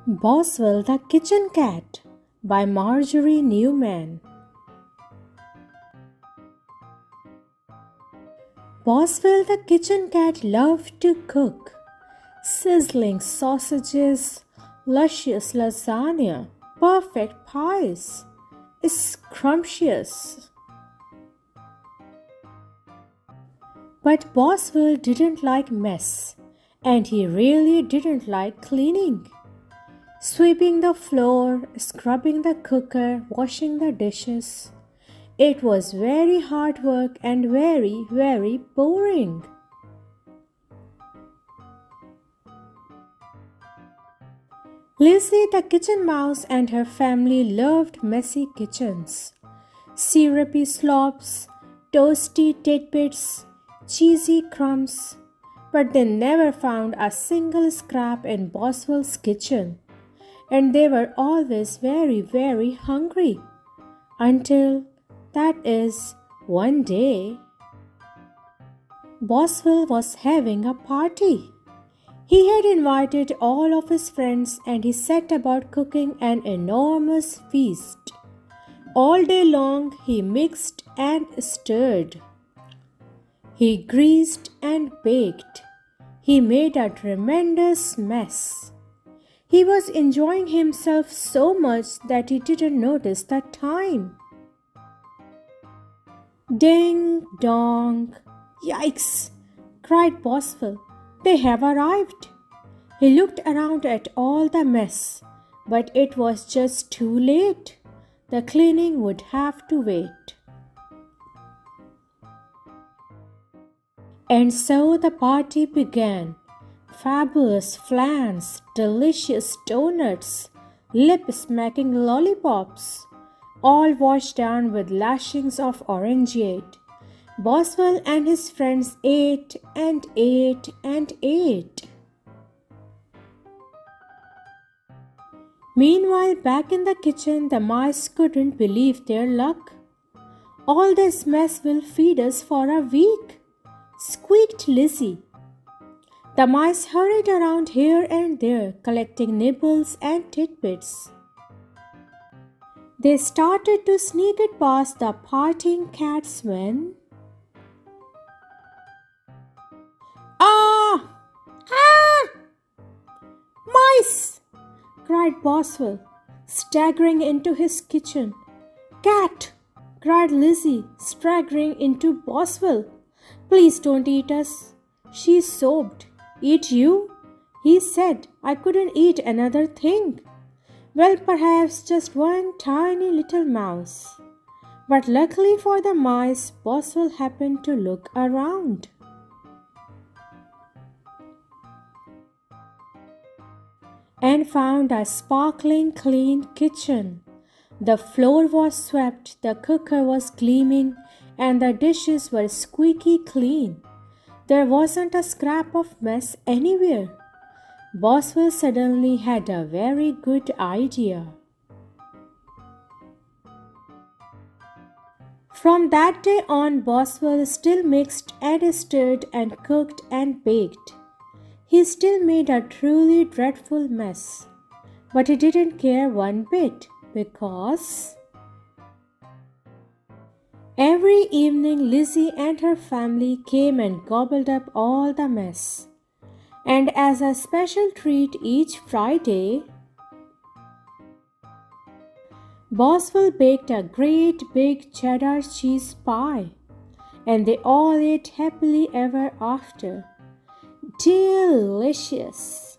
Boswell the Kitchen Cat by Marjorie Newman. Boswell the kitchen cat loved to cook. Sizzling sausages, luscious lasagna, perfect pies, scrumptious. But Boswell didn't like mess, and he really didn't like cleaning. Sweeping the floor, scrubbing the cooker, washing the dishes. It was very hard work and very, very boring. Lizzie the kitchen mouse and her family loved messy kitchens. Syrupy slops, toasty tidbits, cheesy crumbs. But they never found a single scrap in Boswell's kitchen. And they were always very, very hungry. Until, that is, one day, Boswell was having a party. He had invited all of his friends and he set about cooking an enormous feast. All day long he mixed and stirred. He greased and baked. He made a tremendous mess. He was enjoying himself so much that he didn't notice the time. Ding dong! Yikes! Cried Boswell. They have arrived. He looked around at all the mess, but it was just too late. The cleaning would have to wait. And so the party began. Fabulous flans, delicious donuts, lip-smacking lollipops, all washed down with lashings of orangeade. Boswell and his friends ate and ate and ate. Meanwhile, back in the kitchen, the mice couldn't believe their luck. All this mess will feed us for a week, squeaked Lizzie. The mice hurried around here and there, collecting nibbles and tidbits. They started to sneak it past the partying cats when... Ah! Ah! Mice! Cried Boswell, staggering into his kitchen. Cat! Cried Lizzie, staggering into Boswell. Please don't eat us. She sobbed. Eat you? He said. I couldn't eat another thing. Well, perhaps just one tiny little mouse. But luckily for the mice, Boswell happened to look around. And found a sparkling clean kitchen. The floor was swept, the cooker was gleaming, and the dishes were squeaky clean. There wasn't a scrap of mess anywhere. Boswell suddenly had a very good idea. From that day on, Boswell still mixed and stirred and cooked and baked. He still made a truly dreadful mess, but he didn't care one bit because every evening Lizzie and her family came and gobbled up all the mess. And as a special treat each Friday, Boswell baked a great big cheddar cheese pie, and they all ate happily ever after. Delicious!